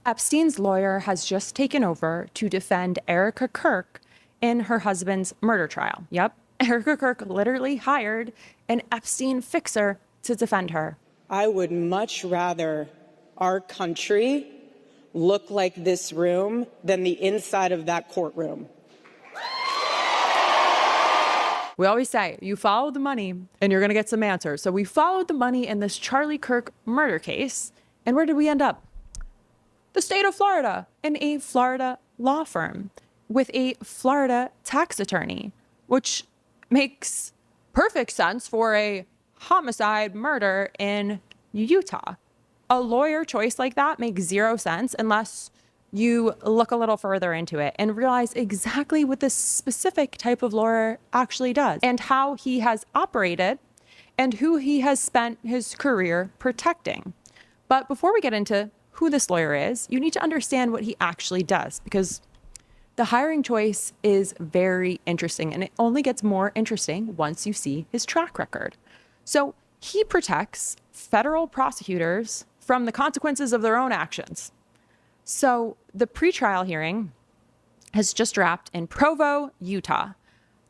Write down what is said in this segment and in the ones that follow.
Epstein's lawyer has just taken over to defend Erika Kirk in her husband's murder trial. Yep, Erika Kirk literally hired an Epstein fixer to defend her. I would much rather our country look like this room than the inside of that courtroom. We always say, you follow the money and you're going to get some answers. So we followed the money in this Charlie Kirk murder case. And where did we end up? The state of Florida, in a Florida law firm with a Florida tax attorney, which makes perfect sense for a homicide murder in Utah. A lawyer choice like that makes zero sense unless you look a little further into it and realize exactly what this specific type of lawyer actually does and how he has operated and who he has spent his career protecting. But before we get into who this lawyer is, you need to understand what he actually does, because the hiring choice is very interesting, and it only gets more interesting once you see his track record. So he protects federal prosecutors from the consequences of their own actions. So the pretrial hearing has just wrapped in Provo, Utah.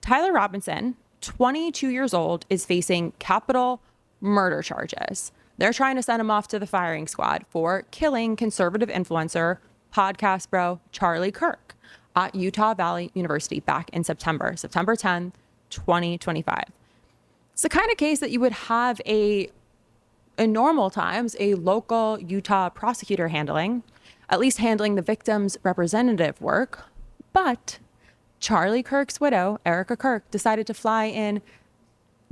Tyler Robinson, 22 years old, is facing capital murder charges. They're trying to send him off to the firing squad for killing conservative influencer, podcast bro Charlie Kirk at Utah Valley University back in September 10, 2025. It's the kind of case that you would have in normal times, a local Utah prosecutor handling, at least handling the victim's representative work. But Charlie Kirk's widow, Erika Kirk, decided to fly in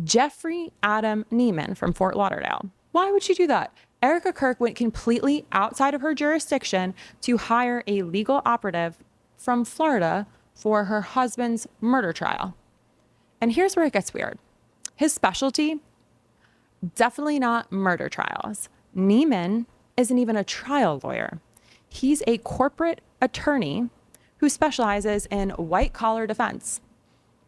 Jeffrey Adam Neiman from Fort Lauderdale. Why would she do that? Erika Kirk went completely outside of her jurisdiction to hire a legal operative from Florida for her husband's murder trial. And here's where it gets weird. His specialty, definitely not murder trials. Neiman isn't even a trial lawyer. He's a corporate attorney who specializes in white-collar defense,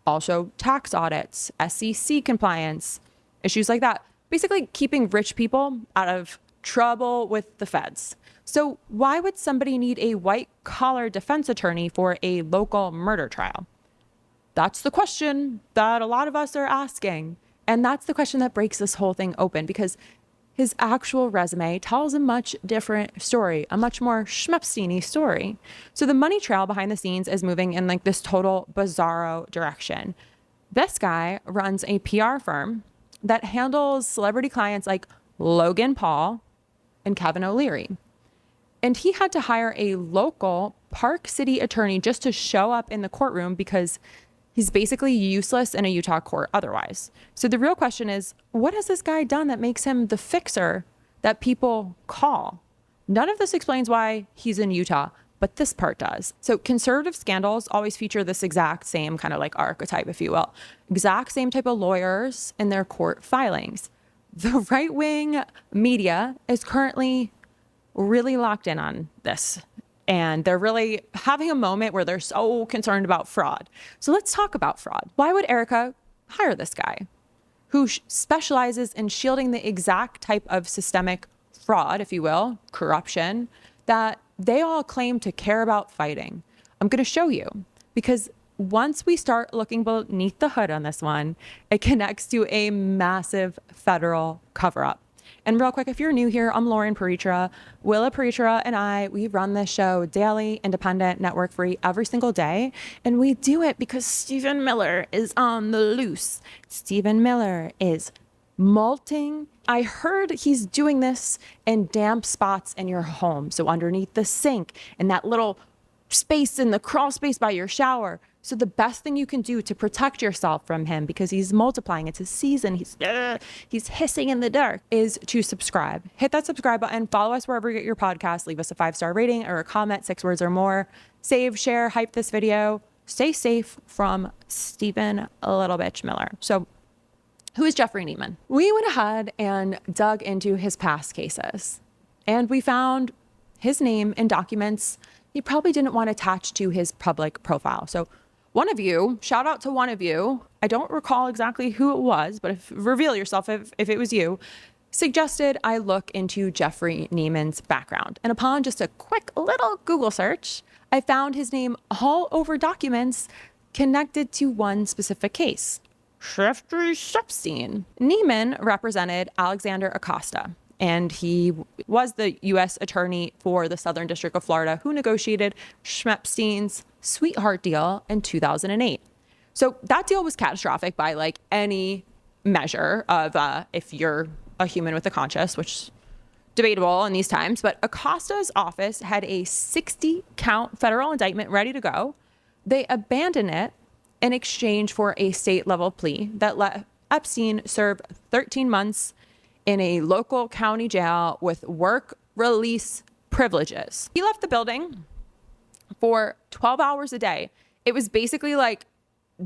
also tax audits, SEC compliance, issues like that. Basically keeping rich people out of trouble with the feds. So why would somebody need a white-collar defense attorney for a local murder trial? That's the question that a lot of us are asking. And that's the question that breaks this whole thing open, because his actual resume tells a much different story, a much more Schmepstein-y story. So the money trail behind the scenes is moving in like this total bizarro direction. This guy runs a PR firm that handles celebrity clients like Logan Paul and Kevin O'Leary. And he had to hire a local Park City attorney just to show up in the courtroom because he's basically useless in a Utah court otherwise. So the real question is, what has this guy done that makes him the fixer that people call? None of this explains why he's in Utah, but this part does. So conservative scandals always feature this exact same kind of like archetype, if you will. Exact same type of lawyers in their court filings. The right-wing media is currently really locked in on this. And they're really having a moment where they're so concerned about fraud. So let's talk about fraud. Why would Erika hire this guy who specializes in shielding the exact type of systemic fraud, if you will, corruption, that they all claim to care about fighting? I'm going to show you, because once we start looking beneath the hood on this one, it connects to a massive federal cover-up. And real quick, if you're new here, I'm Lauren Paritra. Willa Paritra and we run this show daily, independent, network free, every single day. And we do it because Stephen Miller is on the loose. Stephen Miller is molting. I heard he's doing this in damp spots in your home. So underneath the sink and that little space in the crawl space by your shower. So the best thing you can do to protect yourself from him, because he's multiplying, it's his season, he's hissing in the dark, is to subscribe. Hit that subscribe button, follow us wherever you get your podcast, leave us a 5-star rating or a comment, 6 words or more, save, share, hype this video, stay safe from Stephen Little Bitch Miller. So who is Jeffrey Neiman? We went ahead and dug into his past cases, and we found his name in documents he probably didn't want attached to his public profile. So one of you, shout out to one of you, I don't recall exactly who it was, but reveal yourself if it was you, suggested I look into Jeffrey Neiman's background. And upon just a quick little Google search, I found his name all over documents connected to one specific case, Jeffrey Epstein. Neiman represented Alexander Acosta, and he was the U.S. attorney for the Southern District of Florida who negotiated Epstein's sweetheart deal in 2008. So that deal was catastrophic by like any measure of if you're a human with a conscience, which is debatable in these times. But Acosta's office had a 60-count federal indictment ready to go. They abandoned it in exchange for a state-level plea that let Epstein serve 13 months in a local county jail with work release privileges. He left the building for 12 hours a day. It was basically like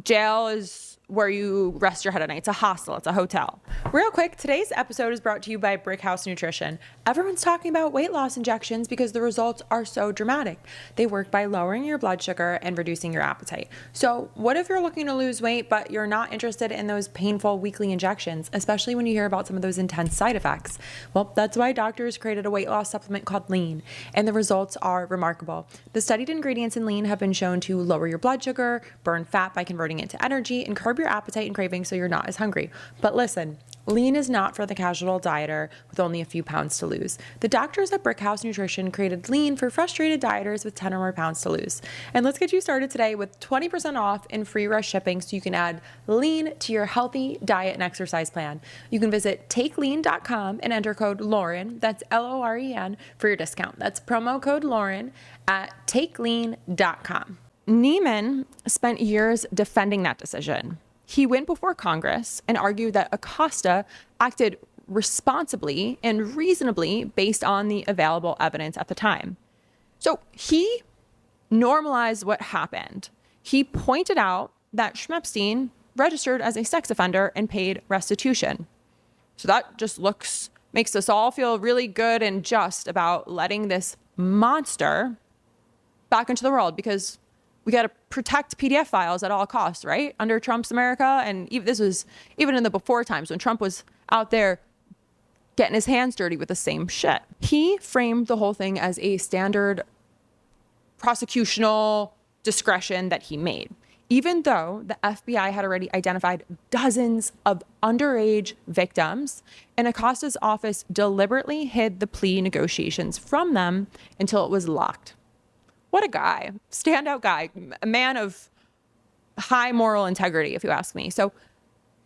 jail is where you rest your head at night. It's a hostel. It's a hotel. Real quick, today's episode is brought to you by Brickhouse Nutrition. Everyone's talking about weight loss injections because the results are so dramatic. They work by lowering your blood sugar and reducing your appetite. So what if you're looking to lose weight, but you're not interested in those painful weekly injections, especially when you hear about some of those intense side effects? Well, that's why doctors created a weight loss supplement called Lean, and the results are remarkable. The studied ingredients in Lean have been shown to lower your blood sugar, burn fat by converting it to energy, and curb your appetite and cravings so you're not as hungry. But listen, Lean is not for the casual dieter with only a few pounds to lose. The doctors at Brickhouse Nutrition created Lean for frustrated dieters with 10 or more pounds to lose. And let's get you started today with 20% off and free rush shipping so you can add Lean to your healthy diet and exercise plan. You can visit takelean.com and enter code Lauren, that's Loren, for your discount. That's promo code Lauren at takelean.com. Neiman spent years defending that decision. He went before Congress and argued that Acosta acted responsibly and reasonably based on the available evidence at the time. So he normalized what happened. He pointed out that Epstein registered as a sex offender and paid restitution. So that just makes us all feel really good and just about letting this monster back into the world, because we got to protect PDF files at all costs, right? Under Trump's America. And this was even in the before times when Trump was out there getting his hands dirty with the same shit. He framed the whole thing as a standard prosecutional discretion that he made, even though the FBI had already identified dozens of underage victims, and Acosta's office deliberately hid the plea negotiations from them until it was locked. What a guy, standout guy, a man of high moral integrity, if you ask me. So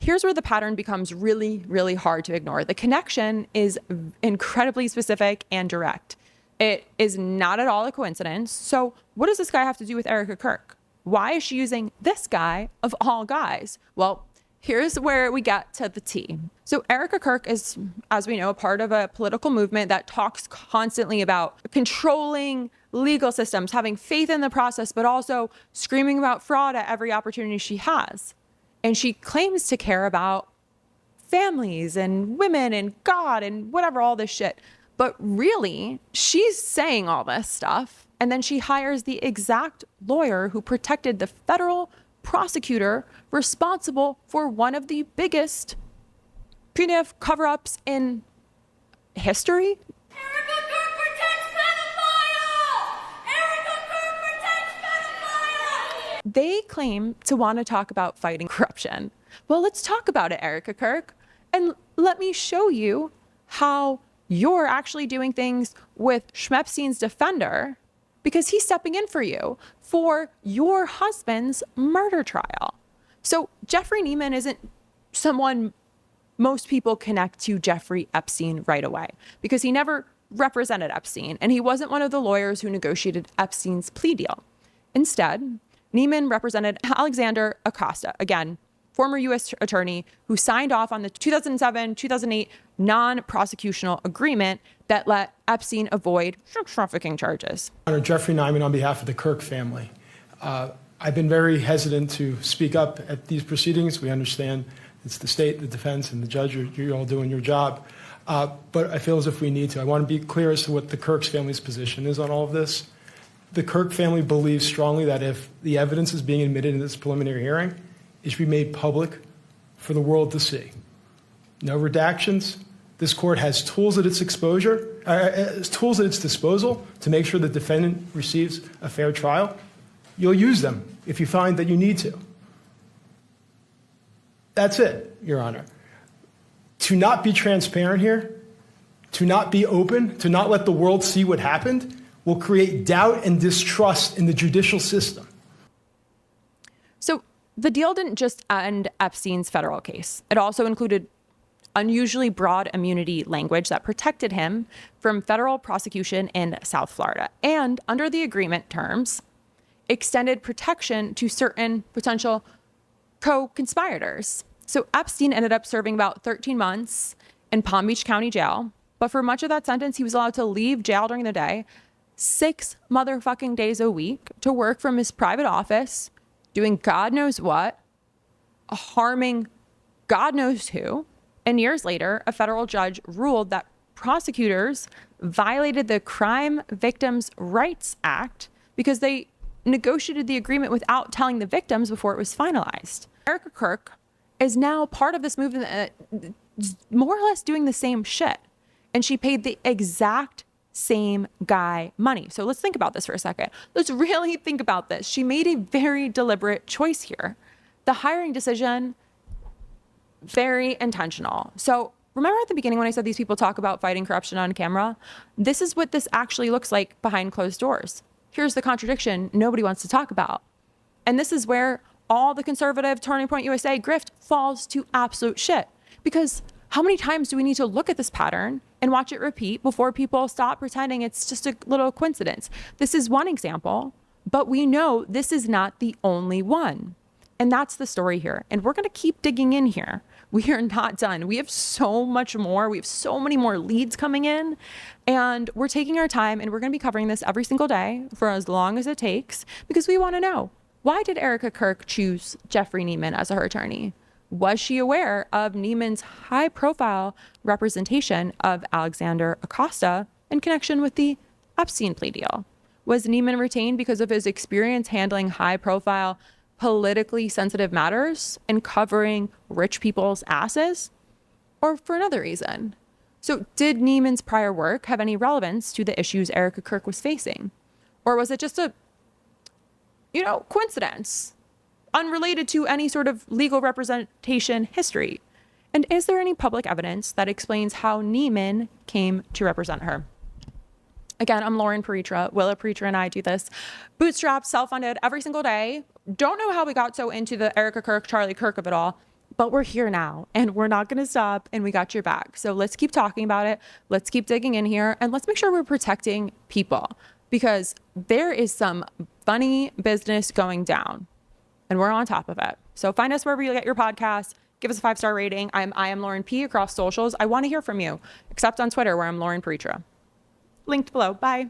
here's where the pattern becomes really, really hard to ignore. The connection is incredibly specific and direct. It is not at all a coincidence. So what does this guy have to do with Erika Kirk? Why is she using this guy of all guys? Well, here's where we get to the tea. So Erika Kirk is, as we know, a part of a political movement that talks constantly about controlling legal systems, having faith in the process, but also screaming about fraud at every opportunity she has. And she claims to care about families and women and God and whatever, all this shit. But really, she's saying all this stuff, and then she hires the exact lawyer who protected the federal prosecutor responsible for one of the biggest punitive cover-ups in history. Erika Kirk protects pedophiles! Erika Kirk protects pedophiles! They claim to want to talk about fighting corruption. Well, let's talk about it, Erika Kirk. And let me show you how you're actually doing things with Epstein's defender, because he's stepping in for you for your husband's murder trial. So Jeffrey Neiman isn't someone most people connect to Jeffrey Epstein right away, because he never represented Epstein and he wasn't one of the lawyers who negotiated Epstein's plea deal. Instead, Neiman represented Alexander Acosta, again, former U.S. attorney who signed off on the 2007-2008 non-prosecutional agreement that let Epstein avoid drug trafficking charges. Jeffrey Neiman on behalf of the Kirk family. I've been very hesitant to speak up at these proceedings. We understand it's the state, the defense, and the judge. You're all doing your job. But I feel as if we need to. I want to be clear as to what the Kirk family's position is on all of this. The Kirk family believes strongly that if the evidence is being admitted in this preliminary hearing, it should be made public for the world to see. No redactions, this court has tools at its tools at its disposal to make sure the defendant receives a fair trial, you'll use them if you find that you need to. That's it, Your Honor. To not be transparent here, to not be open, to not let the world see what happened, will create doubt and distrust in the judicial system. So the deal didn't just end Epstein's federal case. It also included unusually broad immunity language that protected him from federal prosecution in South Florida. And under the agreement terms, extended protection to certain potential co-conspirators. So Epstein ended up serving about 13 months in Palm Beach County Jail. But for much of that sentence, he was allowed to leave jail during the day, 6 motherfucking days a week, to work from his private office, doing God knows what, harming God knows who. And years later, a federal judge ruled that prosecutors violated the Crime Victims' Rights Act because they negotiated the agreement without telling the victims before it was finalized. Erika Kirk is now part of this movement that is more or less doing the same shit. And she paid the exact same guy money. So let's think about this for a second. Let's really think about this. She made a very deliberate choice here. The hiring decision, very intentional. So remember at the beginning when I said these people talk about fighting corruption on camera? This is what this actually looks like behind closed doors. Here's the contradiction nobody wants to talk about. And this is where all the conservative Turning Point USA grift falls to absolute shit. Because how many times do we need to look at this pattern and watch it repeat before people stop pretending it's just a little coincidence? This is one example, but we know this is not the only one. And that's the story here. And we're going to keep digging in here. We are not done. We have so much more. We have so many more leads coming in. And we're taking our time, and we're going to be covering this every single day for as long as it takes, because we want to know, why did Erika Kirk choose Jeffrey Neiman as her attorney? Was she aware of Neiman's high-profile representation of Alexander Acosta in connection with the Epstein plea deal? Was Neiman retained because of his experience handling high-profile, politically sensitive matters and covering rich people's asses? Or for another reason? So did Neiman's prior work have any relevance to the issues Erika Kirk was facing? Or was it just a, coincidence, unrelated to any sort of legal representation history? And is there any public evidence that explains how Neiman came to represent her? Again, I'm Lauren Paritra. Willa Paritra and I do this bootstrapped, self-funded every single day. Don't know how we got so into the Erika Kirk, Charlie Kirk of it all, but we're here now and we're not going to stop, and we got your back. So let's keep talking about it. Let's keep digging in here, and let's make sure we're protecting people, because there is some funny business going down and we're on top of it. So find us wherever you get your podcast. Give us a 5-star rating. I am Lauren P across socials. I want to hear from you, except on Twitter where I'm Lauren Paritra. Linked below. Bye.